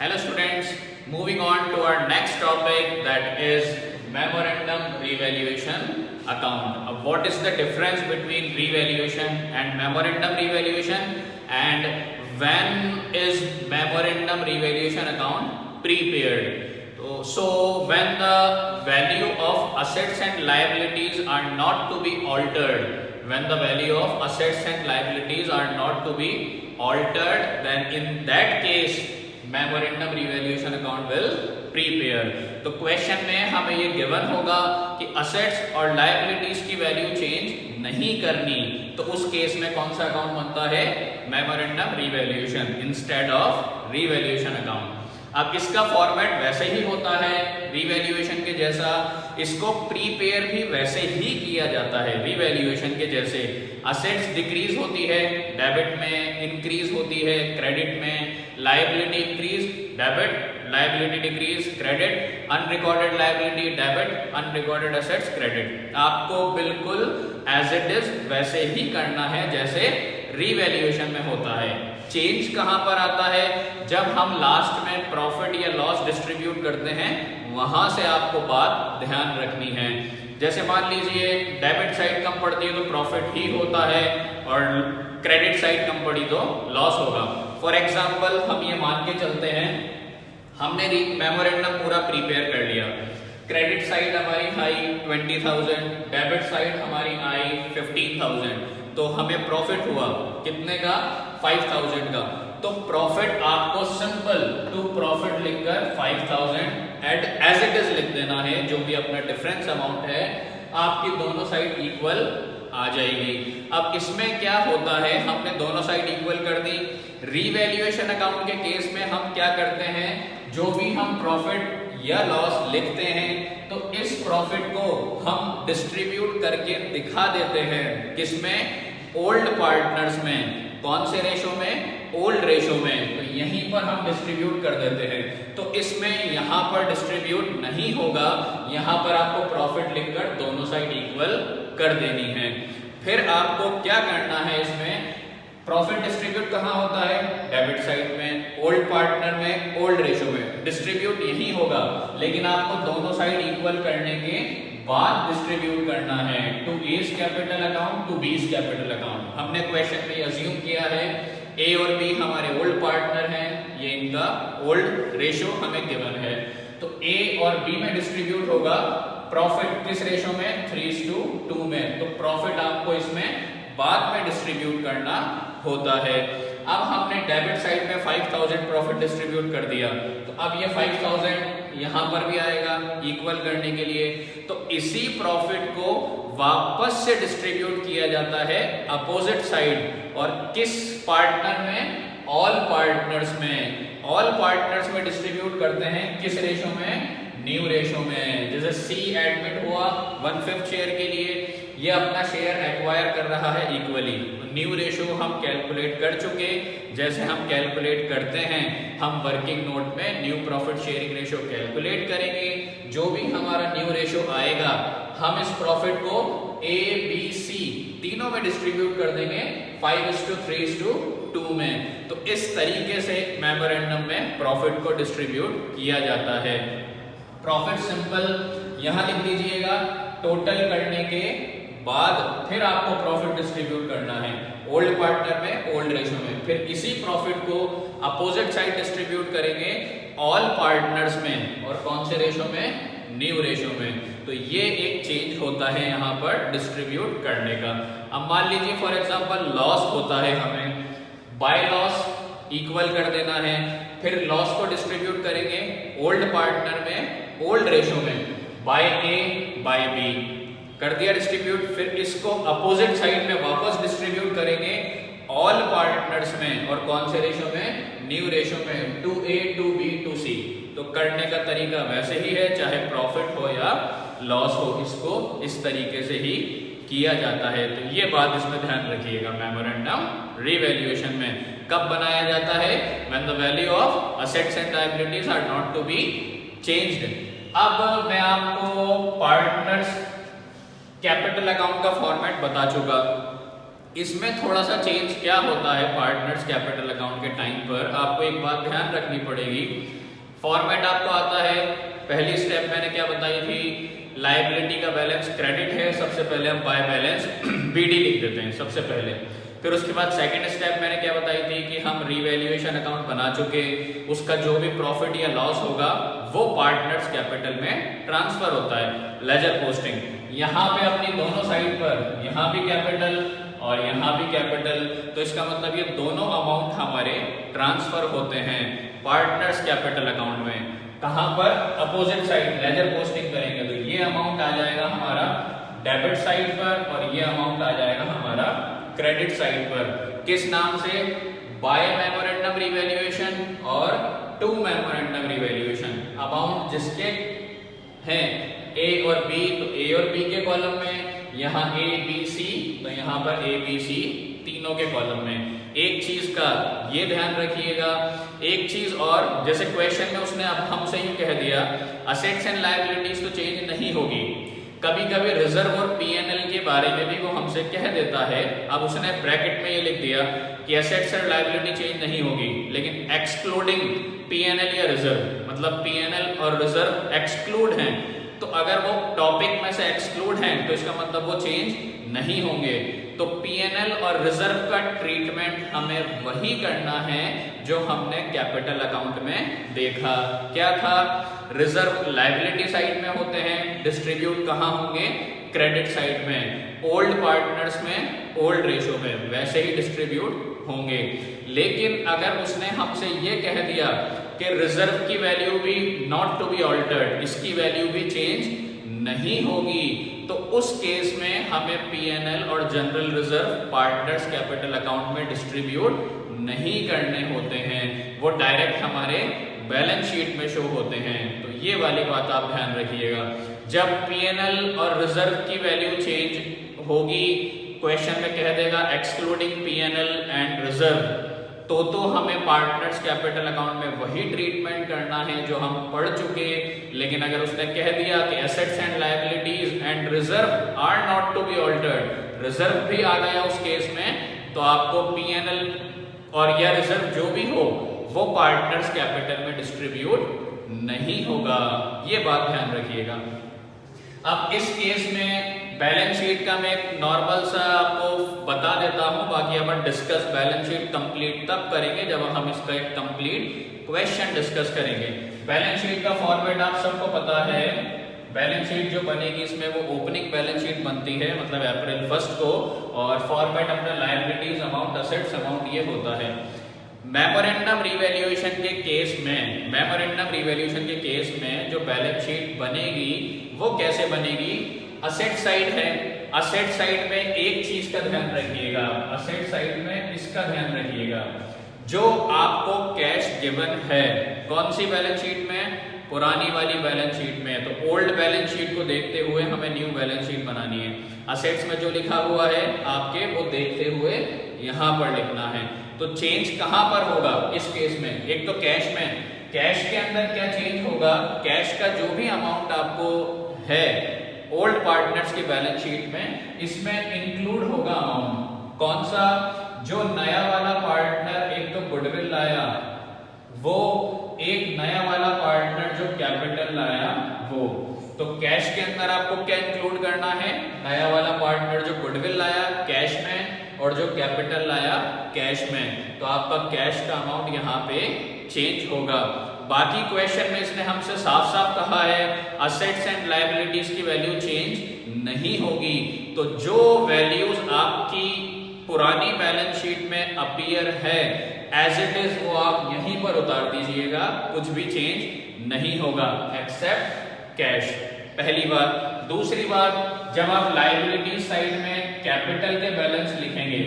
Hello students, moving on to our next topic, that is memorandum revaluation account. What is the difference between revaluation and memorandum revaluation, and when is memorandum revaluation account prepared? So when the value of assets and liabilities are not to be altered, when the value of assets and liabilities are not to be altered, then in that case memorandum revaluation account will prepare. तो question में हमें ये given होगा कि assets और liabilities की value change नहीं करनी, तो उस केस में कौन सा अकाउंट बनता है? Memorandum revaluation instead of revaluation account. अब इसका फॉर्मेट वैसे ही होता है रिवैल्यूएशन के जैसा, इसको प्रीपेयर भी वैसे ही किया जाता है रिवैल्यूएशन के जैसे। असेट्स डिक्रीज होती है डेबिट में, इंक्रीज होती है क्रेडिट में, liability increase debit, liability decrease credit, unrecorded liability debit, unrecorded assets credit. आपको बिल्कुल एज इट इज वैसे ही करना है जैसे रिवैल्यूएशन में होता है। चेंज कहां पर आता है? जब हम लास्ट में प्रॉफिट या लॉस डिस्ट्रीब्यूट करते हैं, वहां से आपको बात ध्यान रखनी है। जैसे मान लीजिए डेबिट साइड कम पड़ती है तो प्रॉफिट ही होता है, और क्रेडिट साइड कम पड़ी तो लॉस होगा। फॉर एग्जाम्पल हम ये मान के चलते हैं, हमने मेमोरेंडम पूरा प्रीपेयर कर लिया, क्रेडिट साइड हमारी आई 20,000, डेबिट साइड हमारी आई 15,000, तो हमें प्रॉफिट हुआ कितने का? 5,000 का। तो प्रॉफिट आपको सिंपल टू प्रॉफिट लिखकर 5,000 एज इट इज लिख देना है। जो भी अपना डिफरेंस अमाउंट है आपकी दोनों साइड इक्वल आ जाएगी। अब इसमें क्या होता है, हमने दोनों साइड इक्वल कर दी। रिवैल्यूएशन अकाउंट के केस में हम क्या करते हैं, जो भी हम प्रॉफिट या लॉस लिखते हैं तो इस प्रॉफिट को हम डिस्ट्रीब्यूट करके दिखा देते हैं किसमें? ओल्ड पार्टनर्स में। कौन से रेशो में? ओल्ड रेशो में। तो यहीं पर हम डिस्ट्रीब्यूट कर देते हैं। तो इसमें यहां पर डिस्ट्रीब्यूट नहीं होगा, यहां पर आपको प्रॉफिट लिखकर दोनों साइड इक्वल कर देनी है। फिर आपको क्या करना है, इसमें प्रॉफिट डिस्ट्रीब्यूट कहां होता है? डेबिट साइड में, ओल्ड पार्टनर में, ओल्ड रेशो में डिस्ट्रीब्यूट यही होगा, लेकिन आपको दोनों साइड इक्वल करने के बाद डिस्ट्रीब्यूट करना है to A's capital account, to B's capital account. हमने क्वेश्चन में अज्यूम किया है ए और बी हमारे ओल्ड पार्टनर हैं, ये इनका ओल्ड रेशो हमें गिवन है, तो ए और बी में डिस्ट्रीब्यूट होगा प्रॉफिट किस रेशो में? 3:2 में। तो प्रॉफिट आपको इसमें बाद में डिस्ट्रीब्यूट करना होता है। अब हमने डेबिट साइड में 5,000 प्रॉफिट डिस्ट्रीब्यूट कर दिया, तो अब ये 5,000 यहां पर भी आएगा इक्वल करने के लिए। तो इसी प्रॉफिट को वापस से डिस्ट्रीब्यूट किया जाता है अपोजिट साइड, और किस पार्टनर में? ऑल पार्टनर्स में। ऑल पार्टनर्स में डिस्ट्रीब्यूट करते हैं किस रेशो में? न्यू रेशो में। जैसे सी एडमिट हुआ 1/5 शेयर के लिए, ये अपना शेयर एक्वायर कर रहा है इक्वली। न्यू रेशो हम कैलकुलेट कर चुके, जैसे हम कैलकुलेट करते हैं हम वर्किंग नोट में new profit sharing ratio calculate करेंगे। जो भी हमारा न्यू रेशो आएगा, हम इस प्रॉफिट को ए बी सी तीनों में डिस्ट्रीब्यूट कर देंगे 5:3:2 में। तो इस तरीके से मेमोरेंडम में प्रॉफिट को डिस्ट्रीब्यूट किया जाता है। प्रॉफिट सिंपल यहां लिख दीजिएगा, टोटल करने के बाद फिर आपको प्रॉफिट डिस्ट्रीब्यूट करना है ओल्ड पार्टनर में, ओल्ड रेशो में। फिर इसी प्रॉफिट को अपोजिट साइड डिस्ट्रीब्यूट करेंगे ऑल पार्टनर्स में, और कौन से रेशो में? न्यू रेशो में। तो ये एक चेंज होता है यहां पर डिस्ट्रीब्यूट करने का। अब मान लीजिए फॉर एग्जांपल लॉस होता है, हमें बाय लॉस इक्वल कर देना है, फिर लॉस को डिस्ट्रीब्यूट करेंगे ओल्ड पार्टनर में, ओल्ड रेशो में, बाय ए बाय बी कर दिया डिस्ट्रीब्यूट। फिर इसको अपोजिट साइड में वापस डिस्ट्रीब्यूट करेंगे ऑल पार्टनर्स में, और कौन से रेशो में? न्यू रेशो में, 2A 2B 2C। तो करने का तरीका वैसे ही है, चाहे प्रॉफिट हो या लॉस हो, इसको इस तरीके से ही किया जाता है। तो ये बात इसमें ध्यान रखिएगा। मेमोरेंडम रिवैल्यूएशन में कब बनाया जाता है? When the value of assets and liabilities are not to be changed. अब मैं आपको पार्टनर्स कैपिटल अकाउंट का फॉर्मेट बता चुका, इसमें थोड़ा सा चेंज क्या होता है पार्टनर्स कैपिटल अकाउंट के टाइम पर, आपको एक बात ध्यान रखनी पड़ेगी। फॉर्मेट आपको आता है, पहली स्टेप मैंने क्या बताई थी, लायबिलिटी का बैलेंस क्रेडिट है, सबसे पहले हम बाय बैलेंस बीडी लिख देते हैं सबसे पहले। फिर उसके बाद सेकंड स्टेप मैंने क्या बताई थी कि हम रिवैल्यूएशन अकाउंट बना चुके, उसका जो भी प्रॉफिट या लॉस होगा वो पार्टनर्स कैपिटल में ट्रांसफर होता है, लेजर पोस्टिंग। यहाँ पे अपनी दोनों साइड पर, यहाँ भी कैपिटल और यहाँ भी कैपिटल, तो इसका मतलब ये दोनों अमाउंट हमारे ट्रांसफर होते हैं पार्टनर्स कैपिटल अकाउंट में। कहाँ पर, अपोजिट साइड लेजर पोस्टिंग करेंगे तो ये अमाउंट आ जाएगा हमारा डेबिट साइड पर और ये अमाउंट आ जाएगा हमारा क्रेडिट साइड पर। किस नाम से, बाय मेमोरेंडम रिवैल्यूएशन और टू मेमोरेंडम रिवैल्यूएशन। अमाउंट जिसके हैं ए और बी, तो ए और बी के कॉलम में, यहाँ ए बी सी, तो यहाँ पर ए बी सी तीनों के कॉलम में। एक चीज का ये ध्यान रखिएगा, एक चीज और, जैसे क्वेश्चन में उसने अब हमसे यूं कह दिया असेट्स एंड लायबिलिटीज तो चेंज नहीं होगी, कभी कभी रिजर्व और पीएनएल के बारे में भी वो हमसे कह देता है। अब उसने ब्रैकेट में ये लिख दिया कि एसेट्स और लायबिलिटी चेंज नहीं होगी, लेकिन एक्सक्लूडिंग पीएनएल या रिजर्व, मतलब पीएनएल और रिजर्व एक्सक्लूड हैं, तो अगर वो टॉपिक में से एक्सक्लूड हैं तो इसका मतलब वो चेंज नहीं होंगे। तो पीएनएल और रिजर्व का ट्रीटमेंट हमें वही करना है जो हमने कैपिटल अकाउंट में देखा। क्या था, रिजर्व लायबिलिटी साइड में होते हैं, डिस्ट्रीब्यूट कहाँ होंगे, क्रेडिट साइड में, ओल्ड पार्टनर्स में ओल्ड रेशो में वैसे ही डिस्ट्रीब्यूट होंगे। लेकिन अगर उसने हमसे ये कह दिया कि रिजर्व की वैल्यू भी नॉट टू बी ऑल्टर्ड, इसकी वैल्यू भी चेंज नहीं होगी, तो उस केस में हमें पीएनएल और general reserve partners capital account में डिस्ट्रीब्यूट नहीं करने होते हैं, वो डायरेक्ट हमारे बैलेंस शीट में शो होते हैं। तो ये वाली बात आप ध्यान रखिएगा। जब पीएनएल और रिजर्व की वैल्यू चेंज होगी, क्वेश्चन में कह देगा एक्सक्लूडिंग पीएनएल एंड रिजर्व, तो हमें पार्टनर्स कैपिटल अकाउंट में वही ट्रीटमेंट करना है जो हम पढ़ चुके। लेकिन अगर उसने कह दिया कि assets and liabilities and reserve are not to be altered, reserve भी आ गया उस केस में, तो आपको पीएनएल और या रिजर्व जो भी हो वो पार्टनर्स कैपिटल में डिस्ट्रीब्यूट नहीं होगा, ये बात ध्यान रखिएगा। अब इस केस में बैलेंस शीट का मैं एक नॉर्मल सा आपको बता देता हूं, बाकी अपन डिस्कस बैलेंस शीट कंप्लीट तब करेंगे जब हम इसका एक कंप्लीट क्वेश्चन डिस्कस करेंगे। बैलेंस शीट का फॉर्मेट आप सबको पता है, बैलेंस शीट जो बनेगी इसमें वो ओपनिंग बैलेंस शीट बनती है, मतलब अप्रैल 1 को, और फॉर्मेट अपना लायबिलिटीज अमाउंट, असेट्स अमाउंट ये होता है। मेमोरेंडम रिवैल्यूएशन के केस में, मेमोरेंडम रिवैल्यूएशन के केस में जो बैलेंस शीट बनेगी वो कैसे बनेगी, असेट साइड है, असेट साइड में एक चीज का ध्यान रखिएगा, असेट साइड में इसका ध्यान रखिएगा, जो आपको कैश गिवन है, कौन सी बैलेंस शीट में, पुरानी वाली बैलेंस शीट में। तो ओल्ड बैलेंस शीट को देखते हुए हमें न्यू बैलेंस शीट बनानी है। असेट्स में जो लिखा हुआ है आपके, वो देखते हुए यहाँ पर लिखना है। तो चेंज कहाँ पर होगा इस केस में, एक तो कैश में, कैश के अंदर क्या चेंज होगा, कैश का जो भी अमाउंट आपको है ओल्ड पार्टनर्स की बैलेंस शीट में, इसमें इंक्लूड होगा अमाउंट, कौन सा, जो नया वाला पार्टनर एक तो गुडविल लाया, वो एक नया वाला पार्टनर जो कैपिटल लाया वो। तो कैश के अंदर आपको क्या इंक्लूड करना है, नया वाला पार्टनर जो गुडविल लाया कैश में और जो कैपिटल लाया कैश में, तो आपका कैश का अमाउंट यहाँ पे चेंज होगा। बाकी क्वेश्चन में इसने हमसे साफ साफ कहा है असेट्स एंड लायबिलिटीज की वैल्यू चेंज नहीं होगी, तो जो वैल्यूज आपकी पुरानी बैलेंस शीट में अपीयर है एज इट इज वो आप यहीं पर उतार दीजिएगा, कुछ भी चेंज नहीं होगा एक्सेप्ट कैश, पहली बात। दूसरी बात, जब आप लायबिलिटी साइड में कैपिटल के बैलेंस लिखेंगे,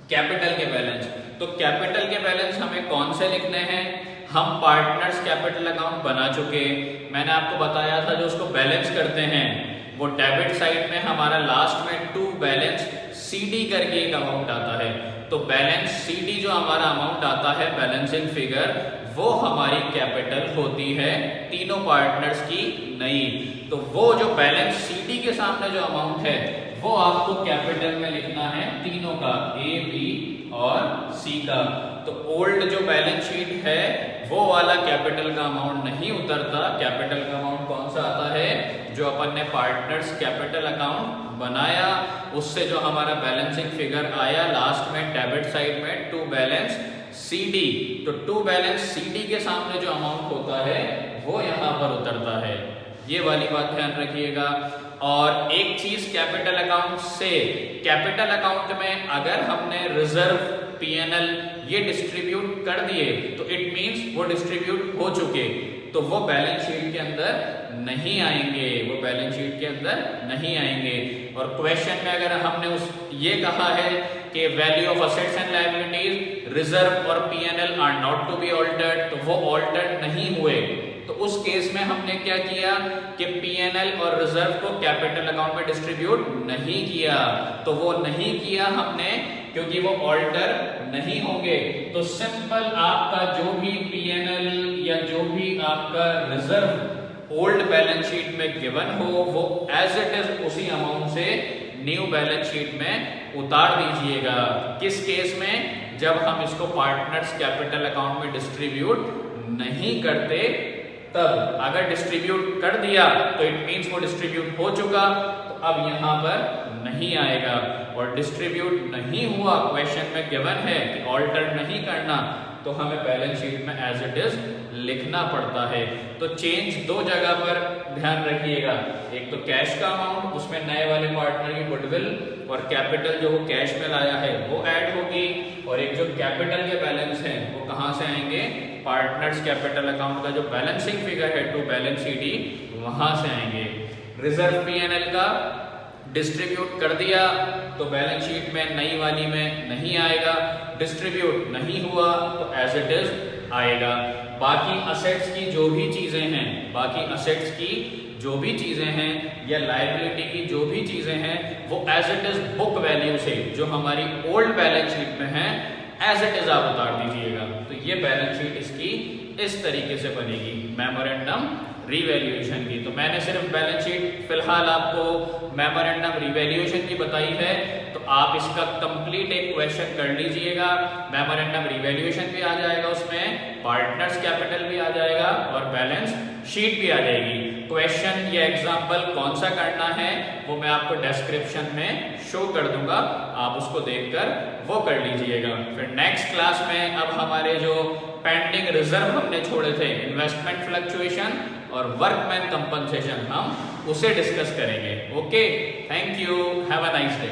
कैपिटल के बैलेंस, तो कैपिटल के बैलेंस हमें कौन से लिखने हैं, हम पार्टनर्स कैपिटल अकाउंट बना चुके, मैंने आपको बताया था जो उसको बैलेंस करते हैं वो डेबिट साइड में हमारा लास्ट में टू बैलेंस सीडी करके एक अमाउंट आता है, तो बैलेंस सीडी जो हमारा अमाउंट आता है बैलेंसिंग फिगर, वो हमारी कैपिटल होती है तीनों पार्टनर्स की नई। तो वो जो बैलेंस सीडी के सामने जो अमाउंट है वो आपको कैपिटल में लिखना है, तीनों का, ए, बी और सी का। तो ओल्ड जो बैलेंस शीट है वो वाला कैपिटल का अमाउंट नहीं उतरता। कैपिटल का अमाउंट कौन सा आता है, जो अपन ने पार्टनर्स कैपिटल अकाउंट बनाया, उससे जो हमारा बैलेंसिंग फिगर आया लास्ट में डेबिट साइड में, टू बैलेंस CD। तो टू बैलेंस CD के सामने जो अमाउंट होता है वो यहाँ पर उतरता है। ये वाली बात ध्यान रखिएगा। और एक चीज कैपिटल अकाउंट से, कैपिटल अकाउंट में अगर हमने रिजर्व, P&L ये डिस्ट्रीब्यूट कर दिए तो इट मींस वो डिस्ट्रीब्यूट हो चुके, तो वो बैलेंस शीट के अंदर नहीं आएंगे, वो बैलेंस शीट के अंदर नहीं आएंगे। और क्वेश्चन में अगर हमने ये कहा है कि value of assets and liabilities, reserve और P&L are not to be altered, तो वो ऑल्टर्ड नहीं हुए, तो उस केस में हमने क्या किया कि P&L और रिजर्व को कैपिटल अकाउंट में डिस्ट्रीब्यूट नहीं किया। तो वो नहीं किया हमने क्योंकि वो ऑल्टर नहीं होंगे। तो सिंपल आपका जो भी P&L या जो भी आपका रिजर्व ओल्ड बैलेंस शीट में गिवन हो, वो एज इट इज उसी अमाउंट से न्यू बैलेंस शीट में उतार दीजिएगा। किस केस में, जब हम इसको पार्टनर्स कैपिटल अकाउंट में डिस्ट्रीब्यूट नहीं करते तब। अगर डिस्ट्रीब्यूट कर दिया तो इट मींस वो डिस्ट्रीब्यूट हो चुका, तो अब यहाँ पर नहीं आएगा। और डिस्ट्रीब्यूट नहीं हुआ, क्वेश्चन में गिवन है कि ऑल्टर नहीं करना, तो हमें बैलेंस शीट में एज इट इज लिखना पड़ता है। तो चेंज दो जगह पर ध्यान रखिएगा, एक तो कैश का अमाउंट, उसमें नए वाले पार्टनर की गुडविल और कैपिटल जो वो कैश में लाया है वो ऐड होगी, और एक जो कैपिटल के बैलेंस हैं वो कहाँ से आएंगे, पार्टनर्स कैपिटल अकाउंट का जो बैलेंसिंग फिगर है टू बैलेंस CD वहां से आएंगे। रिजर्व P&L का डिस्ट्रीब्यूट कर दिया तो बैलेंस शीट में नई वाली में नहीं आएगा, डिस्ट्रीब्यूट नहीं हुआ तो एज इट इज आएगा। बाकी असेट्स की जो भी चीजें हैं, बाकी असेट्स की जो भी चीजें हैं या लायबिलिटी की जो भी चीजें हैं, वो as it is book value से जो हमारी ओल्ड बैलेंस शीट में है एज इट इज आप उतार दीजिएगा। तो ये बैलेंस शीट इसकी इस तरीके से बनेगी मेमोरेंडम रिवैल्यूएशन की। तो मैंने सिर्फ बैलेंस शीट फिलहाल आपको मेमोरेंडम रिवैल्यूएशन की बताई है, तो आप इसका कंप्लीट एक क्वेश्चन कर लीजिएगा। मेमोरेंडम रिवैल्यूएशन भी आ जाएगा, उसमें पार्टनर्स कैपिटल भी आ जाएगा और बैलेंस शीट भी आ जाएगी। क्वेश्चन या एग्जाम्पल कौन सा करना है वो मैं आपको डिस्क्रिप्शन में शो कर दूंगा, आप उसको देखकर वो कर लीजिएगा। फिर नेक्स्ट क्लास में अब हमारे जो पेंडिंग रिजर्व हमने छोड़े थे, इन्वेस्टमेंट फ्लक्चुएशन और वर्कमैन कंपनसेशन, हम उसे डिस्कस करेंगे। Okay, thank you, have a nice day.